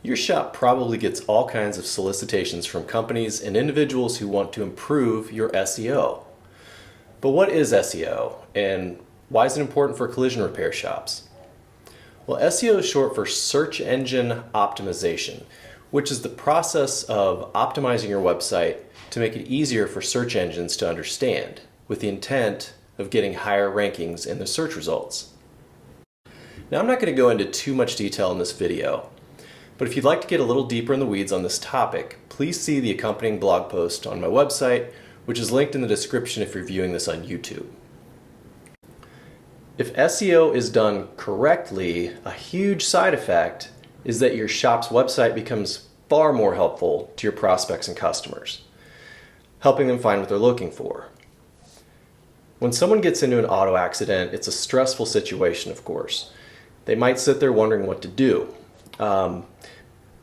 Your shop probably gets all kinds of solicitations from companies and individuals who want to improve your SEO. But what is SEO, and why is it important for collision repair shops? Well, SEO is short for search engine optimization, which is the process of optimizing your website to make it easier for search engines to understand, with the intent of getting higher rankings in the search results. Now, I'm not going to go into too much detail in this video, but if you'd like to get a little deeper in the weeds on this topic, please see the accompanying blog post on my website, which is linked in the description if you're viewing this on YouTube. If SEO is done correctly, a huge side effect is that your shop's website becomes far more helpful to your prospects and customers, helping them find what they're looking for. When someone gets into an auto accident, it's a stressful situation, of course. They might sit there wondering what to do.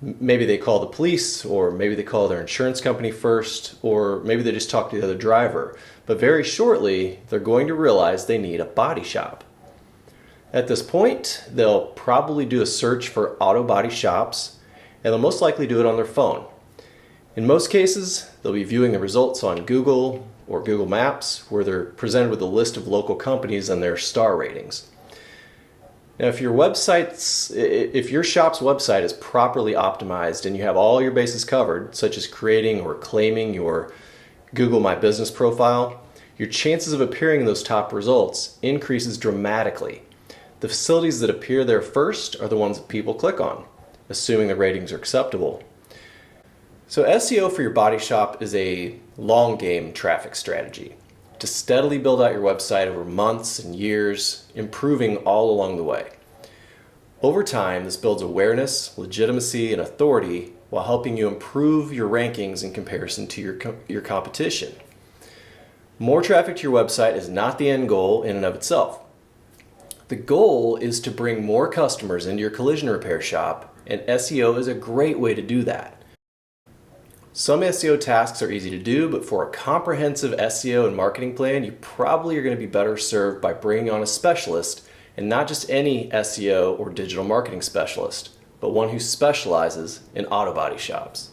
Maybe they call the police, or maybe they call their insurance company first, or maybe they just talk to the other driver. But very shortly, they're going to realize they need a body shop. At this point, they'll probably do a search for auto body shops, and they'll most likely do it on their phone. In most cases, they'll be viewing the results on Google or Google Maps, where they're presented with a list of local companies and their star ratings. Now, if your shop's website is properly optimized and you have all your bases covered, such as creating or claiming your Google My Business profile, your chances of appearing in those top results increases dramatically. The facilities that appear there first are the ones that people click on, assuming the ratings are acceptable. So SEO for your body shop is a long game traffic strategy to steadily build out your website over months and years, improving all along the way. Over time, this builds awareness, legitimacy, and authority while helping you improve your rankings in comparison to your competition. More traffic to your website is not the end goal in and of itself. The goal is to bring more customers into your collision repair shop, and SEO is a great way to do that. Some SEO tasks are easy to do, but for a comprehensive SEO and marketing plan, you probably are going to be better served by bringing on a specialist, and not just any SEO or digital marketing specialist, but one who specializes in auto body shops.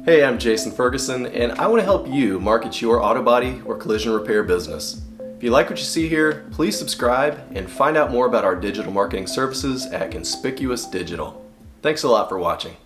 Hey, I'm Jason Ferguson, and I want to help you market your auto body or collision repair business. If you like what you see here, please subscribe and find out more about our digital marketing services at Conspicuous Digital. Thanks a lot for watching.